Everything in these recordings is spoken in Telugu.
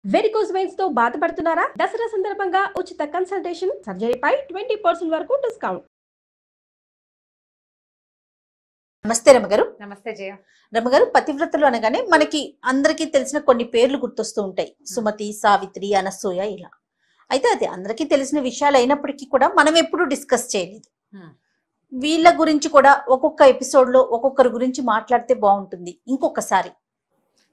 వెరికోస్ వెయిన్స్ తో బాధపడుతున్నారా? దసరా సందర్భంగా ఉచిత కన్సల్టేషన్, సర్జరీపై 20% వరకు డిస్కౌంట్. నమస్తే రమగారు. నమస్తే జయ. రమగారు, పతివ్రతలు అనగానే మనకి అందరికీ తెలిసిన కొన్ని పేర్లు గుర్తొస్తూ ఉంటాయి. సుమతి, సావిత్రి, అనసూయ, ఇలా. అయితే అది అందరికీ తెలిసిన విషయాలు అయినప్పటికీ కూడా మనం ఎప్పుడు డిస్కస్ చేయలేదు. వీళ్ళ గురించి కూడా ఒక్కొక్క ఎపిసోడ్ లో ఒక్కొక్కరి గురించి మాట్లాడితే బాగుంటుంది ఇంకొకసారి.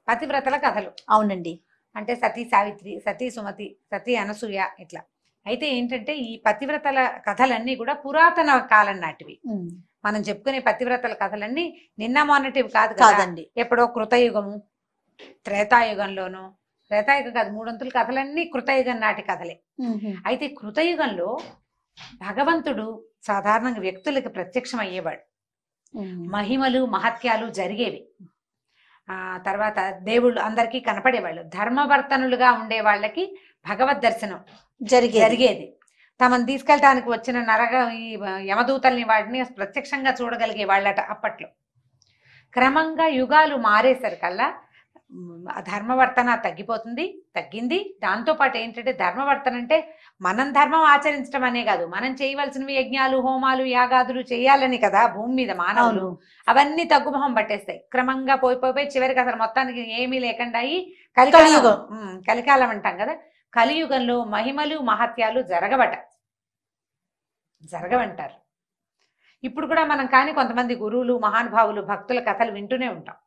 పతివ్రతల కథలు. అవునండి. అంటే సతీ సావిత్రి, సతీ సుమతి, సతీ అనసూయ, ఇట్లా. అయితే ఏంటంటే ఈ పతివ్రతల కథలన్నీ కూడా పురాతన కాలం నాటివి. మనం చెప్పుకునే పతివ్రతల కథలన్నీ నిన్న మొన్నటివి కాదండి. ఎప్పుడో కృతయుగము, త్రేతాయుగంలోనూ, త్రేతాయుగం కాదు, 300 కథలన్నీ కృతయుగం నాటి కథలే. అయితే కృతయుగంలో భగవంతుడు సాధారణంగా వ్యక్తులకి ప్రత్యక్షం అయ్యేవాడు. మహిమలు మహత్యాలు జరిగేవి. తర్వాత దేవుళ్ళు అందరికీ కనపడేవాళ్ళు. ధర్మవర్తనులుగా ఉండే వాళ్ళకి భగవద్ దర్శనం జరిగేది. తమను తీసుకెళ్ళటానికి వచ్చిన ఈ యమదూతల్ని వాడిని ప్రత్యక్షంగా చూడగలిగే వాళ్ళట అప్పట్లో. క్రమంగా యుగాలు మారేసరికల్లా ధర్మవర్తన తగ్గింది. దాంతోపాటు ఏంటంటే ధర్మవర్తన అంటే మనం ధర్మం ఆచరించడం అనే కాదు, మనం చేయవలసినవి యజ్ఞాలు, హోమాలు, యాగాదులు చేయాలని కదా భూమి మీద మానవులు. అవన్నీ తగ్గుమొహం పట్టేస్తాయి. క్రమంగా పోయి చివరికి అసలు మొత్తానికి ఏమీ లేకుండా అయ్యి కలికాలం అంటాం కదా. కలియుగంలో మహిమలు మహత్యాలు జరగవంటారు. ఇప్పుడు కూడా మనం కానీ కొంతమంది గురువులు, మహానుభావులు, భక్తుల కథలు వింటూనే ఉంటాం.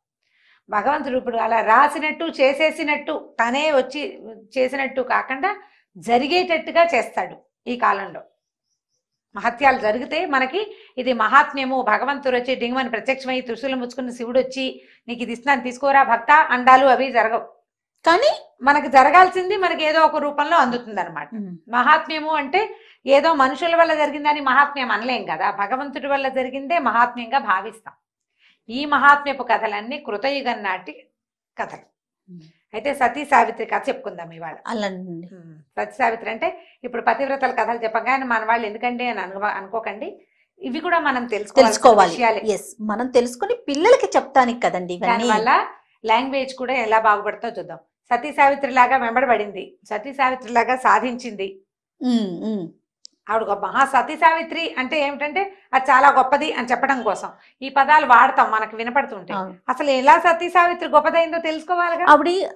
భగవంతుడు ఇప్పుడు అలా రాసినట్టు చేసేసినట్టు తనే వచ్చి చేసినట్టు కాకుండా జరిగేటట్టుగా చేస్తాడు. ఈ కాలంలో మహత్యాలు జరిగితే మనకి ఇది మహాత్మ్యము. భగవంతుడు వచ్చి డింగమని ప్రత్యక్షమై త్రిశూలం ముచ్చుకున్న శివుడు వచ్చి నీకు ఇది ఇస్తున్నాను తీసుకోరా భక్త అండాలు అవి జరగవు. కానీ మనకు జరగాల్సింది మనకి ఏదో ఒక రూపంలో అందుతుంది అనమాట. మహాత్మ్యము అంటే ఏదో మనుషుల వల్ల జరిగిందని మహాత్మ్యం అనలేం కదా. భగవంతుడి వల్ల జరిగిందే మహాత్మ్యంగా భావిస్తాం. ఈ మహాత్మ్యపు కథలన్నీ కృతయుగం నాటి కథలు. అయితే సతీ సావిత్రి కథ చెప్పుకుందాం ఇవాళ. సతీ సావిత్రి అంటే ఇప్పుడు పతివ్రతల కథలు చెప్పగానే మన వాళ్ళు ఎందుకండి అని అనుకోకండి. ఇవి కూడా మనం తెలుసుకోవాలి. మనం తెలుసుకుని పిల్లలకి చెప్తానికి కదండి. దానివల్ల లాంగ్వేజ్ కూడా ఎలా బాగుపడుతుందో చూద్దాం. సతీ సావిత్రి లాగా వెంబడబడింది, సతీ సావిత్రి లాగా సాధించింది. ఆవిడ గొప్ప సతీ సావిత్రి అంటే ఏమిటంటే అది చాలా గొప్పది అని చెప్పడం కోసం ఈ పదాలు వాడతాం, మనకు వినపడుతుంటాయి. అసలు ఎలా సతీ సావిత్రి గొప్పదైందో తెలుసుకోవాలిగా.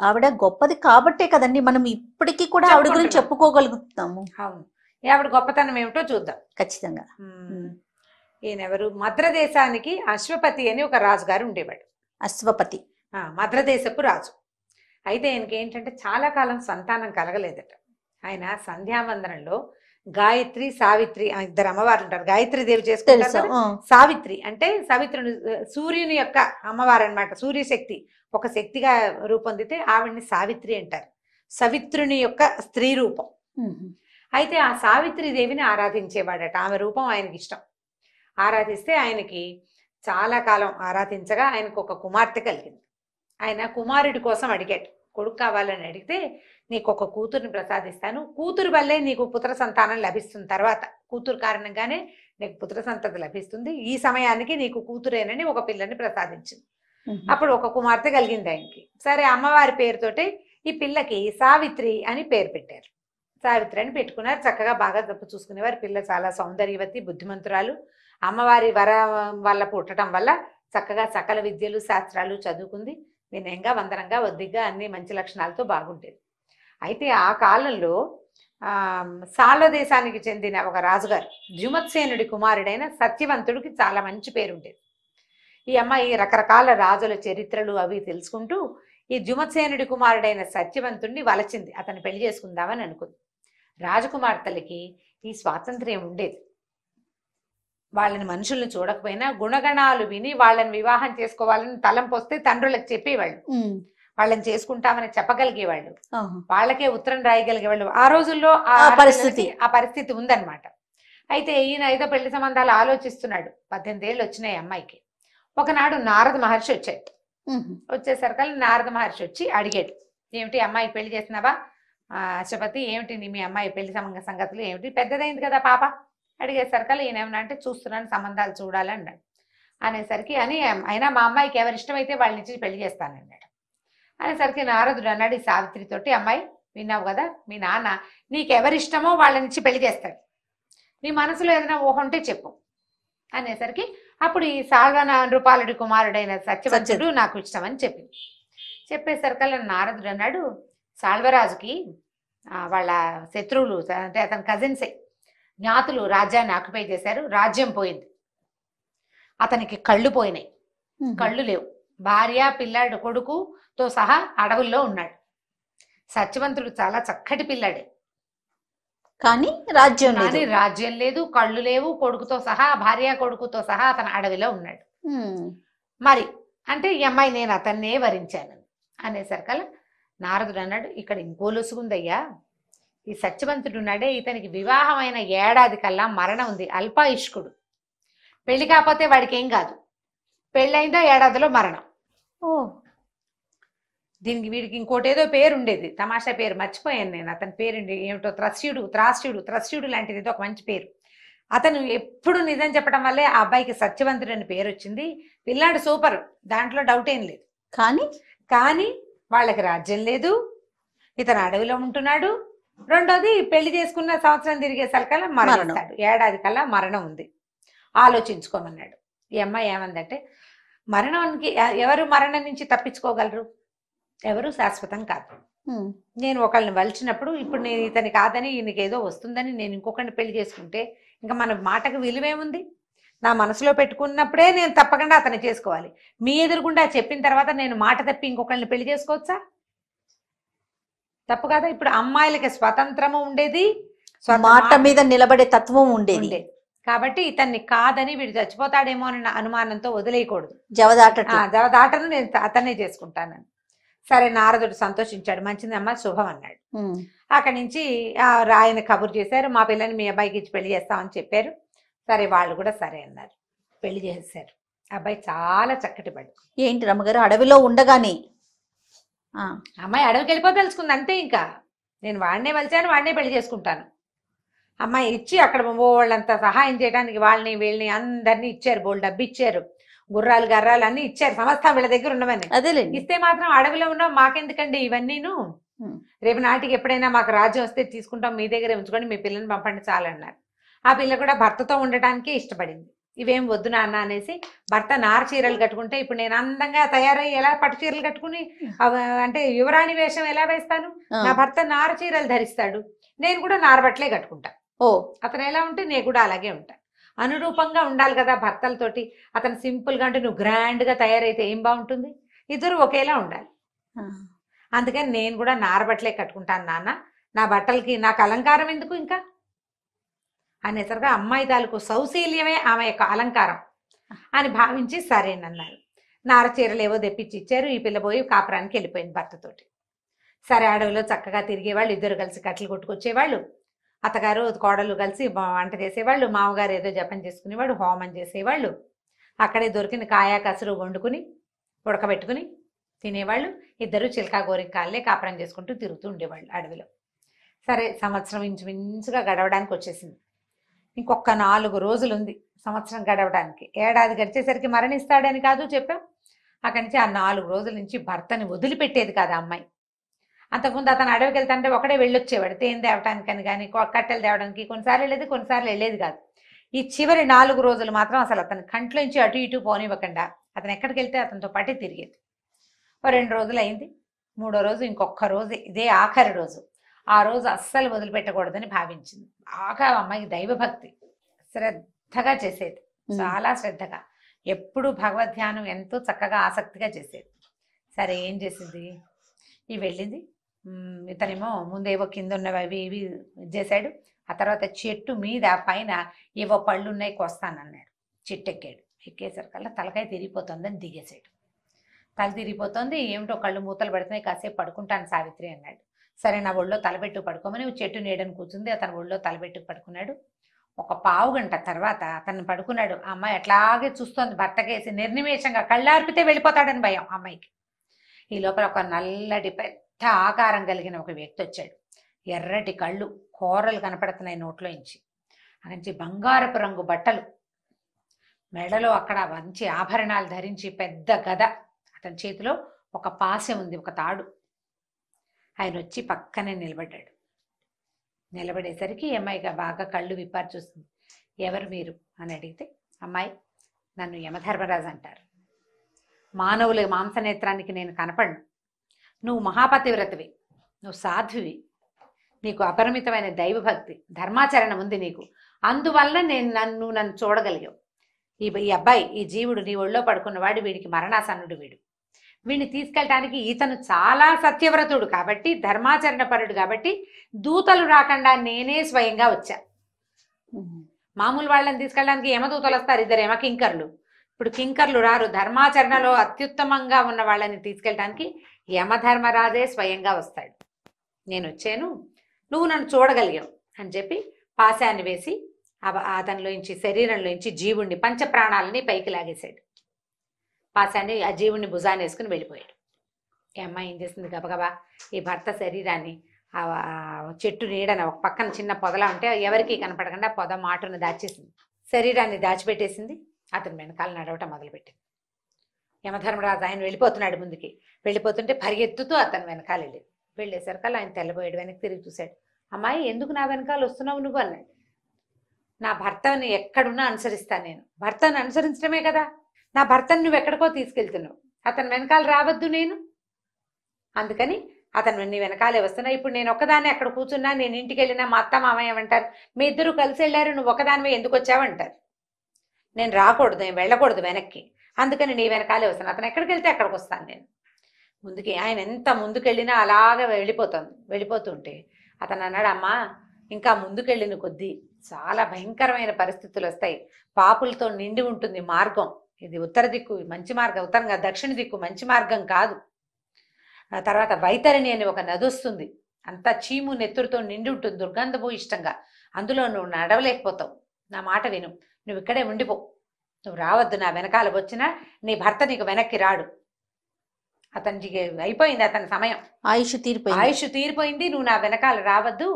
ఆవిడ గొప్పది కాబట్టే కదండి మనం ఇప్పటికీ కూడా ఆవిడ గురించి చెప్పుకోగలుగుతాము. అవును, ఆవిడ గొప్పతనం ఏమిటో చూద్దాం ఖచ్చితంగా. ఈయనెవరు? మద్రదేశానికి అశ్వపతి అని ఒక రాజుగారు ఉండేవాడు. అశ్వపతి మద్రదేశపు రాజు. అయితే ఆయనకి ఏంటంటే చాలా కాలం సంతానం కలగలేదట. ఆయన సంధ్యావందనంలో గాయత్రి, సావిత్రి, ఇద్దరు అమ్మవారు ఉంటారు. గాయత్రి దేవి చేసుకుంటారు. సావిత్రి అంటే సవిత్రుని, సూర్యుని యొక్క అమ్మవారు అనమాట. సూర్యశక్తి ఒక శక్తిగా రూపొందితే ఆవిడ్ని సావిత్రి అంటారు. సవిత్రుని యొక్క స్త్రీ రూపం. అయితే ఆ సావిత్రి దేవిని ఆరాధించేవాడట. ఆమె రూపం ఆయనకి ఇష్టం. ఆరాధిస్తే ఆయనకి చాలా కాలం ఆరాధించగా ఆయనకు ఒక కుమార్తె కలిగింది. ఆయన కుమారుడి కోసం అడిగాడు. కొడుకు కావాలని అడిగితే నీకు ఒక కూతురుని ప్రసాదిస్తాను, కూతురు వల్లే నీకు పుత్ర సంతానం లభిస్తుంది, తర్వాత కూతురు కారణంగానే నీకు పుత్ర సంతతి లభిస్తుంది, ఈ సమయానికి నీకు కూతురేనని ఒక పిల్లని ప్రసాదించింది. అప్పుడు ఒక కుమార్తె కలిగింది ఆయనకి. సరే, అమ్మవారి పేరుతోటి ఈ పిల్లకి సావిత్రి అని పేరు పెట్టారు. సావిత్రి అని పెట్టుకున్నారు. చక్కగా బాగా తప్పు చూసుకునేవారు. పిల్ల చాలా సౌందర్యవతి, బుద్ధిమంతురాలు. అమ్మవారి వరం వల్ల పుట్టడం వల్ల చక్కగా సకల విద్యలు శాస్త్రాలు చదువుకుంది. వినయంగా, వందనంగా, ఒద్దిగ్గా, అన్ని మంచి లక్షణాలతో బాగుండేది. అయితే ఆ కాలంలో సాళ దేశానికి చెందిన ఒక రాజుగారు, ద్యుమత్సేనుడి కుమారుడైన సత్యవంతుడికి చాలా మంచి పేరుండేది. ఈ అమ్మాయి రకరకాల రాజుల చరిత్రలు అవి తెలుసుకుంటూ ఈ ద్యుమత్సేనుడి కుమారుడైన సత్యవంతుడిని వలచింది. అతను పెళ్లి చేసుకుందామని అనుకుంది. రాజకుమార్తెలకి ఈ స్వాతంత్ర్యం ఉండేది. వాళ్ళని మనుషుల్ని చూడకపోయినా గుణగణాలు విని వాళ్ళని వివాహం చేసుకోవాలని తలంపు వస్తే తండ్రులకు చెప్పేవాళ్ళు. వాళ్ళని చేసుకుంటామని చెప్పగలిగేవాళ్ళు. వాళ్ళకే ఉత్తరం రాయగలిగేవాళ్ళు. ఆ రోజుల్లో ఆ పరిస్థితి ఉందన్నమాట. అయితే ఈయన ఏదో పెళ్లి సంబంధాలు ఆలోచిస్తున్నాడు. 18 ఏళ్ళు వచ్చినాయి అమ్మాయికి. ఒకనాడు నారద మహర్షి వచ్చాడు. వచ్చేసరికి నారద మహర్షి వచ్చి అడిగాడు, ఏమిటి అమ్మాయి పెళ్లి చేసినావా అశ్వపతి? ఏమిటి మీ అమ్మాయి పెళ్లి సంగతులు ఏమిటి? పెద్దదైంది కదా పాప. అడిగేసరికి ఈయన ఏమన్నా అంటే చూస్తున్నాను, సంబంధాలు చూడాలి అన్నాడు. అనేసరికి అయినా మా అమ్మాయికి ఎవరు ఇష్టమైతే వాళ్ళని ఇచ్చి పెళ్లి చేస్తానన్నాడు. అనేసరికి నారదుడు అన్నాడు ఈ సావిత్రితోటి, అమ్మాయి విన్నావు కదా, మీ నాన్న నీకెవరిష్టమో వాళ్ళనిచ్చి పెళ్లి చేస్తాడు, నీ మనసులో ఏదైనా ఊహ ఉంటే చెప్పు అనేసరికి అప్పుడు ఈ సాల్వనాండ్రుపాలుడి కుమారుడైన సత్యవంతుడు నాకు ఇష్టమని చెప్పింది. చెప్పేసరికల్లా నారదుడు అన్నాడు, సాల్వరాజుకి వాళ్ళ శత్రువులు అంటే అతని కజిన్సే జ్ఞాతులు రాజ్యాన్ని ఆక్యుపై చేశారు, రాజ్యం పోయింది, అతనికి కళ్ళు పోయినాయి, కళ్ళు లేవు, భార్య పిల్లాడు కొడుకుతో సహా అడవుల్లో ఉన్నాడు. సత్యవంతుడు చాలా చక్కటి పిల్లాడే, కానీ రాజ్యం కానీ రాజ్యం లేదు, కళ్ళు లేవు, కొడుకుతో సహా భార్య కొడుకుతో సహా అతను అడవిలో ఉన్నాడు. మరి అంటే ఈ అమ్మాయి నేను అతన్నే వరించాను అనేసరికల్లా నారదుడు అన్నాడు, ఇక్కడ ఇంకో లొసుగుందయ్యా, ఈ సత్యవంతుడు ఉన్నాడే ఇతనికి వివాహమైన ఏడాది కల్లా మరణం ఉంది, అల్పాయుష్కుడు, పెళ్లి కాకపోతే వాడికి ఏం కాదు, పెళ్ళైందా ఏడాదిలో మరణం. దీనికి వీడికి ఇంకోటి ఏదో పేరు ఉండేది, తమాషా పేరు మర్చిపోయాను నేను, అతని పేరు ఏమిటో త్రస్యుడు లాంటిది ఏదో ఒక మంచి పేరు. అతను ఎప్పుడు నిజం చెప్పడం వల్లే ఆ అబ్బాయికి సత్యవంతుడు అని పేరు వచ్చింది. పిల్లాడు సూపర్, దాంట్లో డౌట్ ఏం లేదు. కానీ వాళ్ళకి రాజ్యం లేదు, ఇతను అడవిలో ఉంటున్నాడు. రెండోది పెళ్లి చేసుకున్న సంవత్సరం తిరిగేసరికల్లా మరణిస్తాడు, ఏడాది కల్లా మరణం ఉంది, ఆలోచించుకోమన్నాడు. ఈ అమ్మాయి ఏమందంటే, మరణానికి ఎవరు మరణం నుంచి తప్పించుకోగలరు, ఎవరు శాశ్వతం కాదు. నేను ఒకళ్ళని వలిచినప్పుడు ఇప్పుడు నేను ఇతని కాదని ఈయనకి ఏదో వస్తుందని నేను ఇంకొకరిని పెళ్లి చేసుకుంటే ఇంకా మన మాటకు విలువేముంది? నా మనసులో పెట్టుకున్నప్పుడే నేను తప్పకుండా అతన్ని చేసుకోవాలి. మీ ఎదురుగుండా చెప్పిన తర్వాత నేను మాట తప్పి ఇంకొకరిని పెళ్లి చేసుకోవచ్చా? తప్పు కదా. ఇప్పుడు అమ్మాయిలకి స్వతంత్రము ఉండేది, మాట మీద నిలబడే తత్వం ఉండేది. కాబట్టి ఇతన్ని కాదని వీడు చచ్చిపోతాడేమో అన్న అనుమానంతో వదిలేయకూడదు. జవదాటను నేను అతన్నే చేసుకుంటానని. సరే, నారదుడు సంతోషించాడు, మంచిదమ్మా శుభం అన్నాడు. అక్కడి నుంచి ఆయన కబురు చేశారు, మా పిల్లని మీ అబ్బాయికి ఇచ్చి పెళ్లి చేస్తామని చెప్పారు. సరే, వాళ్ళు కూడా సరే అన్నారు, పెళ్లి చేసేసారు. అబ్బాయి చాలా చక్కటి పడు. ఏంటి రమ్మగారు, అడవిలో ఉండగానే అమ్మాయి అడవికి వెళ్ళిపోదలుచుకుంది అంతే. ఇంకా నేను వాడినే వలిచాను, వాడినే పెళ్లి చేసుకుంటాను. అమ్మాయి ఇచ్చి అక్కడ వాళ్ళంతా సహాయం చేయడానికి వాళ్ళని వీళ్ళని అందరినీ ఇచ్చారు, బోల్ డబ్బు ఇచ్చారు, గుర్రాలు గర్రాలు అన్ని ఇచ్చారు, సమస్తం వీళ్ళ దగ్గర ఉన్నవని. ఇస్తే మాత్రం అడవిలో ఉన్నాం మాకెందుకండి ఇవన్నీను, రేపు నాటికి ఎప్పుడైనా మాకు రాజ్యం వస్తే తీసుకుంటాం, మీ దగ్గరే ఉంచుకొని మీ పిల్లని పంపండి చాలన్నారు. ఆ పిల్ల కూడా భర్తతో ఉండటానికే ఇష్టపడింది. ఇవేం వద్దు నాన్న అనేసి భర్త నార చీరలు కట్టుకుంటే ఇప్పుడు నేను అందంగా తయారయ్యి ఎలా పట్టు చీరలు కట్టుకుని అంటే యువరాణి వేషం ఎలా వేస్తాను? నా భర్త నార చీరలు ధరిస్తాడు, నేను కూడా నార బట్టలే కట్టుకుంటా. అతను ఎలా ఉంటే నేను కూడా అలాగే ఉంటా. అనురూపంగా ఉండాలి కదా భర్తలతోటి. అతను సింపుల్ గా అంటే నువ్వు గ్రాండ్ గా తయారైతే ఏం బాగుంటుంది? ఇద్దరు ఒకేలా ఉండాలి. అందుకని నేను కూడా నార బట్టలే కట్టుకుంటాను నాన్న, నా బట్టలకి నాకు అలంకారం ఎందుకు ఇంకా అనేసరిగా అమ్మాయి తాలూకు సౌశీల్యమే ఆమె యొక్క అలంకారం అని భావించి సరేనన్నారు. నార చీరలు ఏవో తెప్పించి ఇచ్చారు. ఈ పిల్ల పోయి కాపురానికి వెళ్ళిపోయింది భర్తతోటి. సరే, అడవిలో చక్కగా తిరిగేవాళ్ళు, ఇద్దరు కలిసి కట్టెలు కొట్టుకొచ్చేవాళ్ళు, అత్తగారు కోడలు కలిసి వంట చేసేవాళ్ళు, మామగారు ఏదో జపం చేసుకునేవాడు, హోమం చేసేవాళ్ళు, అక్కడే దొరికిన కాయ కసురు వండుకుని ఉడకబెట్టుకుని తినేవాళ్ళు. ఇద్దరు చిలకా గోరింకాళ్ళే కాపురం చేసుకుంటూ తిరుగుతూ ఉండేవాళ్ళు అడవిలో. సరే, సంవత్సరం ఇంచుమించుగా గడవడానికి వచ్చేసింది. ఇంకొక 4 రోజులు ఉంది సంవత్సరం గడవడానికి. ఏడాది గడిచేసరికి మరణిస్తాడని కాదు చెప్పాం. అక్కడి నుంచి ఆ 4 రోజుల నుంచి భర్తని వదిలిపెట్టేది కాదు అమ్మాయి. అంతకుముందు అతను అడవికి వెళ్తాంటే ఒకడే వెళ్ళొచ్చేవాడు, తేనె తేవటానికని కానీ కట్టెలు తేవడానికి. కొన్నిసార్లు వెళ్ళేది, కొన్నిసార్లు వెళ్ళేది కాదు. ఈ చివరి 4 రోజులు మాత్రం అసలు అతని కంట్లోంచి అటు ఇటు పోనివ్వకుండా అతను ఎక్కడికి వెళ్తే అతనితో పాటే తిరిగేది. 2 రోజులు అయింది. 3వ రోజు ఇంకొక రోజు, ఇదే ఆఖరి రోజు. ఆ రోజు అస్సలు వదిలిపెట్టకూడదని భావించింది. బాగా అమ్మాయికి దైవభక్తి, శ్రద్ధగా చేసేది, చాలా శ్రద్ధగా, ఎప్పుడు భగవద్ధ్యానం ఎంతో చక్కగా ఆసక్తిగా చేసేది. సరే, ఏం చేసింది, వెళ్ళింది. ఇతనేమో ముందేవో కింద ఉన్నవి అవి ఇవి చేశాడు. ఆ తర్వాత చెట్టు మీద పైన ఏవో పళ్ళు ఉన్నాయి కొస్తానన్నాడు. చెట్టు ఎక్కాడు. ఎక్కేసరికల్లా తలకాయ తిరిగిపోతుందని దిగేసాడు. తల తిరిగిపోతుంది, ఏమిటో కళ్ళు మూతలు పడుతున్నాయి, కాసేపు పడుకుంటాను సావిత్రి అన్నాడు. సరే, నా ఒళ్ళో తలబెట్టు పడుకోమని చెట్టు నీడని కూర్చుంది. అతను ఒళ్ళో తలబెట్టు పడుకున్నాడు. ఒక పావు గంట తర్వాత అతను పడుకున్నాడు. ఆ అమ్మాయి అట్లాగే చూస్తోంది భర్తకేసి నిర్నిమేషంగా. కళ్ళార్పితే వెళ్ళిపోతాడని భయం అమ్మాయికి. ఈ లోపల ఒక నల్లటి పెద్ద ఆకారం కలిగిన ఒక వ్యక్తి వచ్చాడు. ఎర్రటి కళ్ళు, కూరలు కనపడుతున్నాయి నోట్లోంచి. అక్కడి బంగారపు రంగు బట్టలు, మెడలో అక్కడ మంచి ఆభరణాలు ధరించి, పెద్ద గద, అతని చేతిలో ఒక పాసె ఉంది, ఒక తాడు. ఆయన వచ్చి పక్కనే నిలబడ్డాడు. నిలబడేసరికి ఈ అమ్మాయిగా బాగా కళ్ళు విప్పారు చూస్తుంది. ఎవరు మీరు అని అడిగితే, అమ్మాయి నన్ను యమధర్మరాజు అంటారు. మానవుల మాంసనేత్రానికి నేను కనపడను. నువ్వు మహాపతివ్రతవి, నువ్వు సాధ్వివి, నీకు అపరిమితమైన దైవభక్తి ధర్మాచరణం ఉంది నీకు, అందువల్ల నన్ను చూడగలిగావు. ఈ అబ్బాయి, ఈ జీవుడు నీ ఒళ్ళో పడుకున్నవాడు, వీడికి మరణాసన్నుడు, వీడిని తీసుకెళ్ళటానికి ఇతను చాలా సత్యవ్రతుడు కాబట్టి, ధర్మాచరణ పరుడు కాబట్టి దూతలు రాకుండా నేనే స్వయంగా వచ్చా. మామూలు వాళ్ళని తీసుకెళ్ళడానికి యమదూతలు వస్తారు, 2 యమకింకర్లు. ఇప్పుడు కింకర్లు రారు. ధర్మాచరణలో అత్యుత్తమంగా ఉన్న వాళ్ళని తీసుకెళ్ళటానికి యమధర్మరాజే స్వయంగా వస్తాడు. నేను వచ్చాను, నువ్వు నన్ను చూడగలిగావు అని చెప్పి పాశాన్ని వేసి అతనిలోంచి, శరీరంలోంచి జీవుణ్ణి, పంచప్రాణాలని పైకి లాగేశాడు. పాశాన్ని ఆ జీవుణ్ణి భుజాన్ని వేసుకుని వెళ్ళిపోయాడు. ఈ అమ్మాయి ఏం చేసింది, గబగబా ఈ భర్త శరీరాన్ని ఆ చెట్టు నీడన ఒక పక్కన చిన్న పొదలా ఉంటే ఎవరికి కనపడకుండా పొద మాటును దాచేసింది. శరీరాన్ని దాచిపెట్టేసింది. అతని వెనకాల నడవటం మొదలుపెట్టింది. యమధర్మరాజు ఆయన వెళ్ళిపోతున్నాడు ముందుకి. వెళ్ళిపోతుంటే పరిగెత్తుతూ అతని వెనకాల వెళ్ళేసరికల్లా ఆయన తెల్లబోయాడు. వెనక్కి తిరిగి చూశాడు. అమ్మాయి, ఎందుకు నా వెనకాల వస్తున్నావు నువ్వు అన్నాడు. నా భర్తని ఎక్కడున్నా అనుసరిస్తాను నేను. భర్తను అనుసరించడమే కదా, నా భర్తను నువ్వు ఎక్కడికో తీసుకెళ్తున్నావు, అతని వెనకాల రావద్దు నేను. అందుకని అతను నీ వెనకాలే వస్తున్నా. ఇప్పుడు నేను ఒక్కదాన్ని అక్కడ కూర్చున్నా, నేను ఇంటికి వెళ్ళినా మా అత్త మామయ్య ఏమంటారు, మీ ఇద్దరు కలిసి వెళ్ళారు, నువ్వు ఒకదానివే ఎందుకు వచ్చావంటారు. నేను రాకూడదు, నేను వెళ్ళకూడదు వెనక్కి, అందుకని నీ వెనకాలే వస్తాను. అతను ఎక్కడికి వెళ్తే అక్కడికి వస్తాను నేను. ముందుకి ఆయన ఎంత ముందుకెళ్ళినా అలాగే వెళ్ళిపోతుంటే అతను అన్నాడు, అమ్మా ఇంకా ముందుకెళ్ళిన కొద్దీ చాలా భయంకరమైన పరిస్థితులు వస్తాయి. పాపులతో నిండి ఉంటుంది మార్గం. ఇది ఉత్తర దిక్కు మంచి మార్గం, ఉత్తరంగా దక్షిణ దిక్కు మంచి మార్గం కాదు. తర్వాత వైతరిణి అని ఒక నది వస్తుంది, అంతా చీము నెత్తురుతో నిండి ఉంటుంది, దుర్గంధపు ఇష్టంగా. అందులో నువ్వు నడవలేకపోతావు. నా మాట విను, నువ్వు ఇక్కడే ఉండిపో, నువ్వు రావద్దు. నా వెనకాల వచ్చినా నీ భర్త నీకు వెనక్కి రాడు. అతనికి అయిపోయింది, అతని సమయం, ఆయుష్ తీరిపోయింది. నువ్వు నా వెనకాల రావద్దు,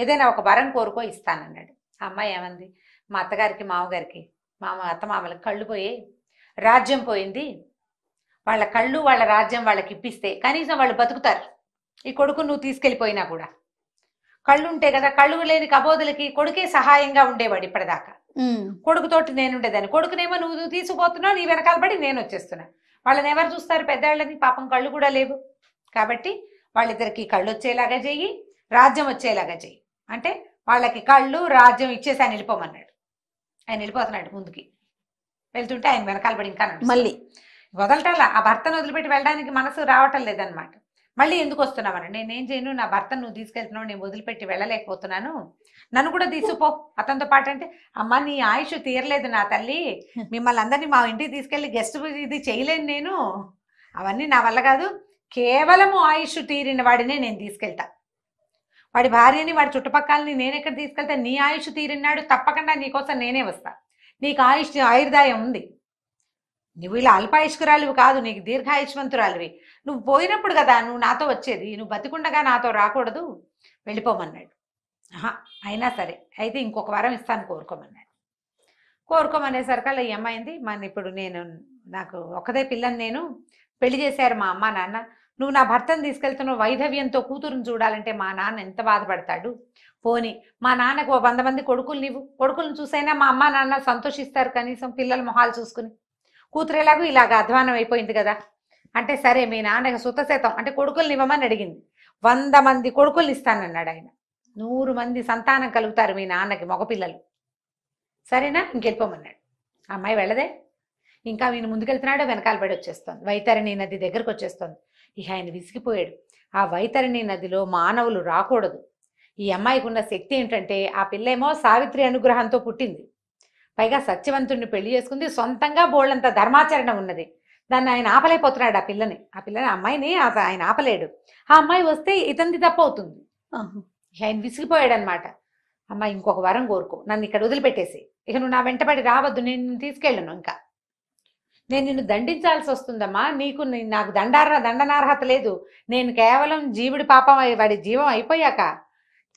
ఏదైనా ఒక వరం కోరుకో, ఇస్తానన్నాడు. ఆ అమ్మాయి ఏమంది, మా అత్తగారికి మామగారికి అత్తమామలకి కళ్ళు పోయి రాజ్యం పోయింది, వాళ్ళ కళ్ళు వాళ్ళ రాజ్యం వాళ్ళకి ఇప్పిస్తే కనీసం వాళ్ళు బతుకుతారు. ఈ కొడుకు నువ్వు తీసుకెళ్ళిపోయినా కూడా కళ్ళు ఉంటే కదా, కళ్ళు లేని కబోదులకి కొడుకే సహాయంగా ఉండేవాడు ఇప్పటిదాకా. కొడుకుతోటి నేనుండేదాన్ని, కొడుకునేమో నువ్వు తీసుకుపోతున్నావు, నీ వెనకాల పడి నేను వచ్చేస్తున్నా. వాళ్ళని ఎవరు చూస్తారు, పెద్దవాళ్ళని, పాపం కళ్ళు కూడా లేవు. కాబట్టి వాళ్ళిద్దరికి కళ్ళు వచ్చేలాగా చెయ్యి, రాజ్యం వచ్చేలాగా చెయ్యి అంటే వాళ్ళకి కళ్ళు రాజ్యం ఇచ్చేసి ఆయన వెళ్ళిపోమన్నాడు. ఆయన వెళ్ళిపోతున్నాడు ముందుకి. వెళ్తుంటే ఆయన వెనకాల పడి ఇంకా మళ్ళీ వదలటాల, ఆ భర్తను వదిలిపెట్టి వెళ్ళడానికి మనసు రావటం లేదనమాట. మళ్ళీ ఎందుకు వస్తున్నామని, నేనేం చేయను, నా భర్తను నువ్వు తీసుకెళ్తున్నావు, నేను వదిలిపెట్టి వెళ్ళలేకపోతున్నాను, నన్ను కూడా తీసుకుపో అతనితో పాటు. అంటే అమ్మ నీ ఆయుష్ తీరలేదు నా తల్లి, మిమ్మల్ని అందరినీ మా ఇంటికి తీసుకెళ్ళి గెస్ట్ ఇది చేయలేను నేను, అవన్నీ నా వల్ల కాదు. కేవలము ఆయుష్ తీరిన వాడినే నేను తీసుకెళ్తా, వాడి భార్యని వాడి చుట్టుపక్కలని నేను ఎక్కడ తీసుకెళ్తా. నీ ఆయుష్ తీరినాడు తప్పకుండా నీకోసం నేనే వస్తా, నీకు ఆయుర్దాయం ఉంది, నువ్వు ఇలా అల్పాయుష్కురాలివి కాదు, నీకు దీర్ఘాయుష్మంతురాలివి. నువ్వు పోయినప్పుడు కదా నువ్వు నాతో వచ్చేది, నువ్వు బతికుండగా నాతో రాకూడదు, వెళ్ళిపోమన్నాడు. అయినా సరే అయితే ఇంకొక వరం ఇస్తాను కోరుకోమన్నాడు. కోరుకోమనేసరికల్లా ఈ అమ్మాయింది, ఇప్పుడు నాకు ఒక్కదే పిల్లని, నేను పెళ్లి చేశారు మా అమ్మ నాన్న, నువ్వు నా భర్తను తీసుకెళ్తున్నావు, వైధవ్యంతో కూతురుని చూడాలంటే మా నాన్న ఎంత బాధపడతాడు. పోని మా నాన్నకు 100 మంది కొడుకులు, నీవు కొడుకులను చూసైనా మా అమ్మ నాన్న సంతోషిస్తారు, కనీసం పిల్లల మొహాలు చూసుకుని. కూతురు ఎలాగో ఇలాగ అధ్వానం అయిపోయింది కదా అంటే, సరే మీ నాన్నకి సుతశతం అంటే కొడుకుల్ని ఇవ్వమని అడిగింది. 100 మంది కొడుకుల్ని ఇస్తానన్నాడు ఆయన. 100 మంది సంతానం కలుగుతారు మీ నాన్నకి, మగపిల్లలు. సరేనా, ఇంకెళ్ళిపోమన్నాడు. అమ్మాయి వెళ్ళదే, ఇంకా ఈయన ముందుకెళ్తున్నాడో వెనకాల పడి వచ్చేస్తోంది. వైతరిణి నది దగ్గరకు వచ్చేస్తోంది. ఇక ఆయన విసిగిపోయాడు. ఆ వైతరిణి నదిలో మానవులు రాకూడదు. ఈ అమ్మాయికి ఉన్న శక్తి ఏంటంటే, ఆ పిల్లేమో సావిత్రి అనుగ్రహంతో పుట్టింది, పైగా సత్యవంతుడిని పెళ్లి చేసుకుంది, సొంతంగా బోళ్ళంత ధర్మాచరణ ఉన్నది. దాన్ని ఆయన ఆపలేకపోతున్నాడు. ఆ పిల్లని అమ్మాయిని ఆయన ఆపలేడు. ఆ అమ్మాయి వస్తే ఇతనిది తప్పు అవుతుంది. ఆయన విసిగిపోయాడు అనమాట. అమ్మాయి ఇంకొక వరం కోరుకో, నన్ను ఇక్కడ వదిలిపెట్టేసి, ఇక నువ్వు నా వెంటబడి రావద్దు, నేను నిన్ను తీసుకెళ్ళను, ఇంకా నేను నిన్ను దండించాల్సి వస్తుందమ్మా, నాకు దండనార్హత లేదు, నేను కేవలం జీవుడి పాపం, వాడి జీవం అయిపోయాక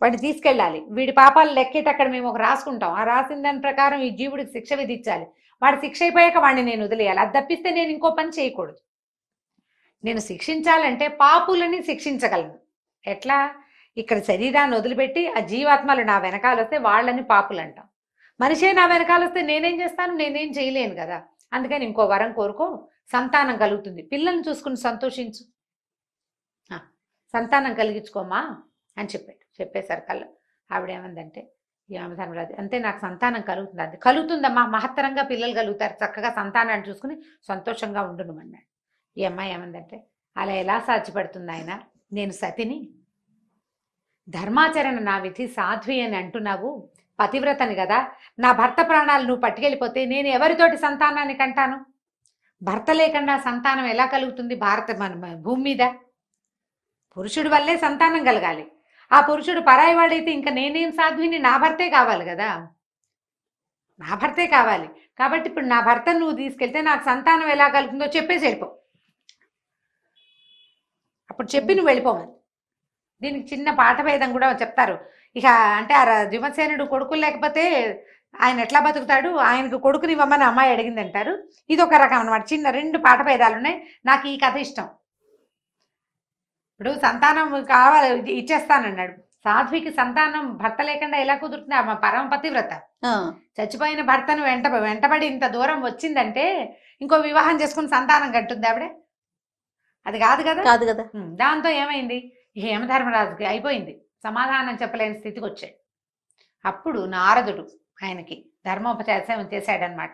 వాడిని తీసుకెళ్ళాలి, వీడి పాపాలు లెక్కేటక్కడ మేము ఒక రాసుకుంటాం, ఆ రాసిన దాని ప్రకారం ఈ జీవుడికి శిక్ష విధించాలి, వాడి శిక్ష అయిపోయాక వాడిని నేను వదిలేయాలి, అది తప్పిస్తే నేను ఇంకో పని చేయకూడదు. నేను శిక్షించాలంటే పాపులని శిక్షించగలను, ఎట్లా? ఇక్కడ శరీరాన్ని వదిలిపెట్టి ఆ జీవాత్మలు నా వెనకాల వస్తే వాళ్ళని పాపులు అంటాం. మనిషే నా వెనకాల వస్తే నేనేం చేస్తాను? నేనేం చేయలేను కదా. అందుకని ఇంకో వరం కోరుకో, సంతానం కలుగుతుంది, పిల్లల్ని చూసుకుని సంతోషించు, సంతానం కలిగించుకోమా అని చెప్పేశారు కల్లా. ఆవిడేమందంటే, యమధర్మరాజు అంతే, నాకు సంతానం కలుగుతుంది. అది కలుగుతుందమ్మా, మహత్తరంగా పిల్లలు కలుగుతారు, చక్కగా సంతానాన్ని చూసుకుని సంతోషంగా ఉండునమన్నాడు. ఈ అమ్మాయి ఏమందంటే, అలా ఎలా సాధ్యపడుతుంది ఆయన? నేను సతిని, ధర్మాచరణ నా విధి, సాధ్వి అని అంటున్నావు, పతివ్రతని కదా, నా భర్త ప్రాణాలు నువ్వు పట్టుకెళ్ళిపోతే నేను ఎవరితోటి సంతానాన్ని కంటాను? భర్త లేకుండా సంతానం ఎలా కలుగుతుంది మన భూమి మీద? పురుషుడి వల్లే సంతానం కలగాలి. ఆ పురుషుడు పరాయివాడైతే ఇంకా నేనేం సాధ్విని? నా భర్తే కావాలి కదా, నా భర్తే కావాలి. కాబట్టి ఇప్పుడు నా భర్తను నువ్వు తీసుకెళ్తే నాకు సంతానం ఎలా కలుగుతుందో చెప్పేసి వెళ్ళిపో. అప్పుడు చెప్పి నువ్వు వెళ్ళిపోమని. దీనికి చిన్న పాఠభేదం కూడా చెప్తారు. ఇక అంటే ఆ భీమసేనుడు కొడుకులు లేకపోతే ఆయన ఎట్లా బతుకుతాడు, ఆయనకు కొడుకుని ఇవ్వమని అమ్మాయి అడిగింది అంటారు. ఇది ఒక రకం అనమాట. చిన్న 2 పాఠభేదాలు ఉన్నాయి. నాకు ఈ కథ ఇష్టం. ఇప్పుడు సంతానం కావాలి ఇచ్చేస్తానన్నాడు. సాధ్వికి సంతానం భర్త లేకుండా ఎలా కుదురుతుంది? ఆమె పరమ పతివ్రత. చచ్చిపోయిన భర్తను వెంటబడి ఇంత దూరం వచ్చిందంటే ఇంకో వివాహం చేసుకుని సంతానం కట్టుంది ఆవిడే? అది కాదు కదా. కాదు కదా. దాంతో ఏమైంది? యమధర్మరాజుకి అయిపోయింది, సమాధానం చెప్పలేని స్థితికి వచ్చాడు. అప్పుడు నారదుడు ఆయనకి ధర్మోపదేశం చేశాడనమాట.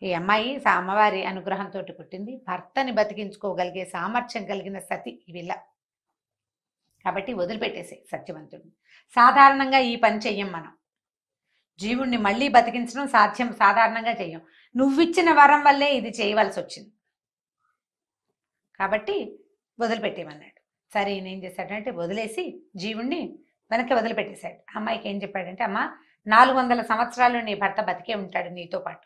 ఈ అమ్మాయి అమ్మవారి అనుగ్రహంతో పుట్టింది, భర్తని బతికించుకోగలిగే సామర్థ్యం కలిగిన సతి వీళ్ళ. కాబట్టి వదిలిపెట్టేసే సత్యవంతుడిని. సాధారణంగా ఈ పని చెయ్యం మనం. జీవుణ్ణి మళ్ళీ బతికించడం సాధారణంగా చెయ్యం. నువ్విచ్చిన వరం వల్లే ఇది చేయవలసి వచ్చింది కాబట్టి వదిలిపెట్టేమన్నాడు. సరే ఈయన ఏం చేశాడంటే వదిలేసి జీవుణ్ణి వెనక్కి వదిలిపెట్టేశాడు. అమ్మాయికి ఏం చెప్పాడంటే, అమ్మ 400 సంవత్సరాలు నీ భర్త బతికే ఉంటాడు నీతో పాటు.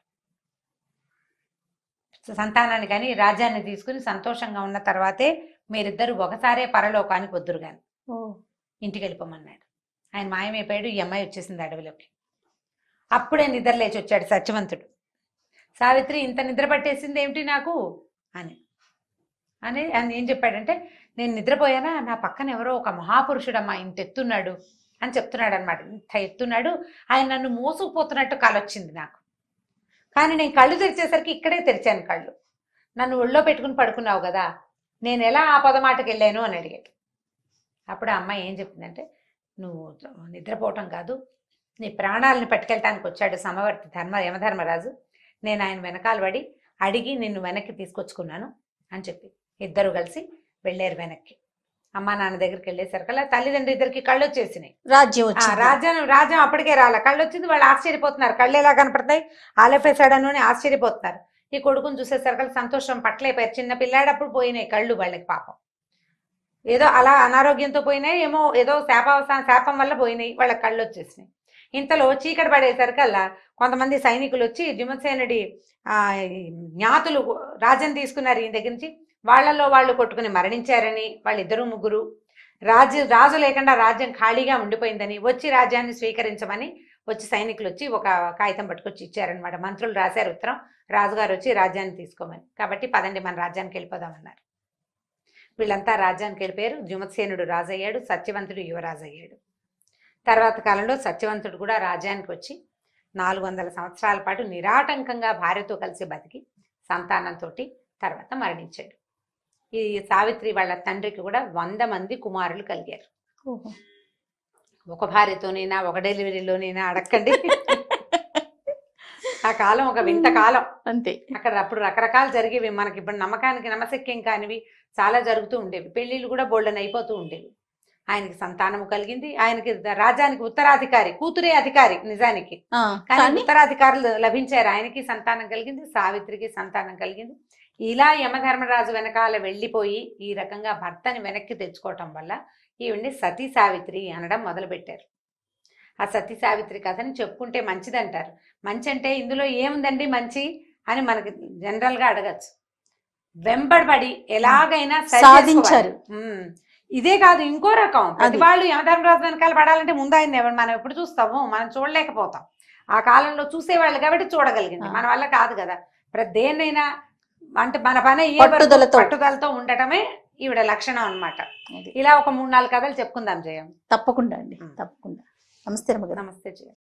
సంతానాన్ని కానీ రాజ్యాన్ని తీసుకుని సంతోషంగా ఉన్న తర్వాతే మీరిద్దరు ఒకసారే పరలోకానికి వద్దురు గాని ఇంటికి వెళ్ళిపోమన్నాడు. ఆయన మాయమైపోయాడు. ఈ అమ్మాయి వచ్చేసింది అడవిలోకి. అప్పుడే నిద్ర లేచి వచ్చాడు సత్యవంతుడు. సావిత్రి, ఇంత నిద్ర పట్టేసింది ఏమిటి నాకు అని ఆయన ఏం చెప్పాడంటే, నేను నిద్రపోయానా, నా పక్కన ఎవరో ఒక మహాపురుషుడమ్మా ఇంత ఎత్తున్నాడు అని చెప్తున్నాడు అనమాట. ఇంత ఎత్తున్నాడు, ఆయన నన్ను మోసుకుపోతున్నట్టు కలొచ్చింది నాకు. కానీ నేను కళ్ళు తెరిచేసరికి ఇక్కడే తెరిచాను కళ్ళు. నన్ను ఒళ్ళో పెట్టుకుని పడుకున్నావు కదా, నేను ఎలా ఆ పదమాటకి వెళ్ళాను అని అడిగాడు. అప్పుడు ఆ అమ్మాయి ఏం చెప్పిందంటే, నువ్వు నిద్రపోవటం కాదు, నీ ప్రాణాలను పట్టుకెళ్ళటానికి వచ్చాడు సమవర్తి యమధర్మరాజు. నేను ఆయన వెనకాల పడి అడిగి నిన్ను వెనక్కి తీసుకొచ్చుకున్నాను అని చెప్పి ఇద్దరు కలిసి వెళ్ళారు వెనక్కి. అమ్మా నాన్న దగ్గరికి వెళ్ళేసరికల్లా తల్లిదండ్రి ఇద్దరికి కళ్ళు వచ్చేసినాయి. రాజ్యం అప్పటికే రాలే, కళ్ళు వచ్చింది. వాళ్ళు ఆశ్చర్యపోతున్నారు. కళ్ళు ఎలా కనపడతాయి, ఆలేపేశాడను అని ఆశ్చర్యపోతున్నారు. ఈ కొడుకుని చూసేసరికల్లా సంతోషం పట్లైపోయారు. చిన్న పిల్లాడప్పుడు పోయినాయి కళ్ళు వాళ్ళకి. పాపం ఏదో అలా అనారోగ్యంతో పోయినాయి, ఏమో ఏదో శాపం వల్ల పోయినాయి, వాళ్ళకి కళ్ళు వచ్చేసినాయి. ఇంతలో చీకటి పడేసరికల్లా కొంతమంది సైనికులు వచ్చి భీమసేనుడి జ్ఞాతులు రాజ్యం తీసుకున్నారు ఈయన దగ్గర నుంచి. వాళ్లలో వాళ్ళు కొట్టుకుని మరణించారని, వాళ్ళిద్దరు ముగ్గురు రాజు లేకుండా రాజ్యం ఖాళీగా ఉండిపోయిందని, వచ్చి రాజ్యాన్ని స్వీకరించమని వచ్చి సైనికులు వచ్చి ఒక కాగితం పట్టుకొచ్చి ఇచ్చారనమాట. మంత్రులు రాశారు ఉత్తరం, రాజుగారు వచ్చి రాజ్యాన్ని తీసుకోమని. కాబట్టి పదండి మన రాజ్యానికి వెళ్ళిపోదామన్నారు. వీళ్ళంతా రాజ్యానికి వెళ్ళిపోయారు. భీమసేనుడు రాజు అయ్యాడు, సత్యవంతుడు యువరాజు అయ్యాడు. తర్వాత కాలంలో సత్యవంతుడు కూడా రాజ్యానికి వచ్చి 400 సంవత్సరాల పాటు నిరాటంకంగా భార్యతో కలిసి బతికి సంతానంతో తర్వాత మరణించాడు. ఈ సావిత్రి వాళ్ళ తండ్రికి కూడా 100 మంది కుమారులు కలిగారు. ఒక భార్యతోనైనా, ఒక డెలివరీలోనైనా అడక్కండి. ఆ కాలం ఒక వింత కాలం అంతే. అక్కడ అప్పుడు రకరకాలు జరిగేవి. మనకి ఇప్పుడు నమ్మకానికి నమ్మశక్యం కానివి చాలా జరుగుతూ ఉండేవి. పెళ్లిళ్ళు కూడా బోల్డన్ అయిపోతూ ఉండేవి. ఆయనకి సంతానము కలిగింది. ఆయనకి రాజ్యానికి ఉత్తరాధికారి, కూతురే అధికారి నిజానికి, కానీ ఉత్తరాధికారులు లభించారు. ఆయనకి సంతానం కలిగింది, సావిత్రికి సంతానం కలిగింది. ఇలా యమధర్మరాజు వెనకాల వెళ్ళిపోయి ఈ రకంగా భర్తని వెనక్కి తెచ్చుకోవటం వల్ల ఈవిడ్ని సతీ సావిత్రి అనడం మొదలుపెట్టారు. ఆ సతీ సావిత్రి కథని చెప్పుకుంటే మంచిదంటారు. మంచి అంటే ఇందులో ఏముందండి మంచి అని మనకి జనరల్ గా అడగచ్చు. వెంబడబడి ఎలాగైనా సాధించారు. ఇదే కాదు, ఇంకో రకం. ప్రతి వాళ్ళు యమధర్మరాజు వెనకాల పడాలంటే ముందు ఆయన మనం ఎప్పుడు చూస్తాము, మనం చూడలేకపోతాం. ఆ కాలంలో చూసేవాళ్ళు కాబట్టి చూడగలిగింది, మన వల్ల కాదు కదా. దేన్నైనా అంటే మన పని పట్టుదలతో ఉండటమే ఈవిడ లక్షణం అన్నమాట. అది. ఇలా ఒక 3-4 కథలు చెప్పుకుందాం జయం. తప్పకుండా అండి, తప్పకుండా. నమస్తే రమ్మగారు. నమస్తే జయం.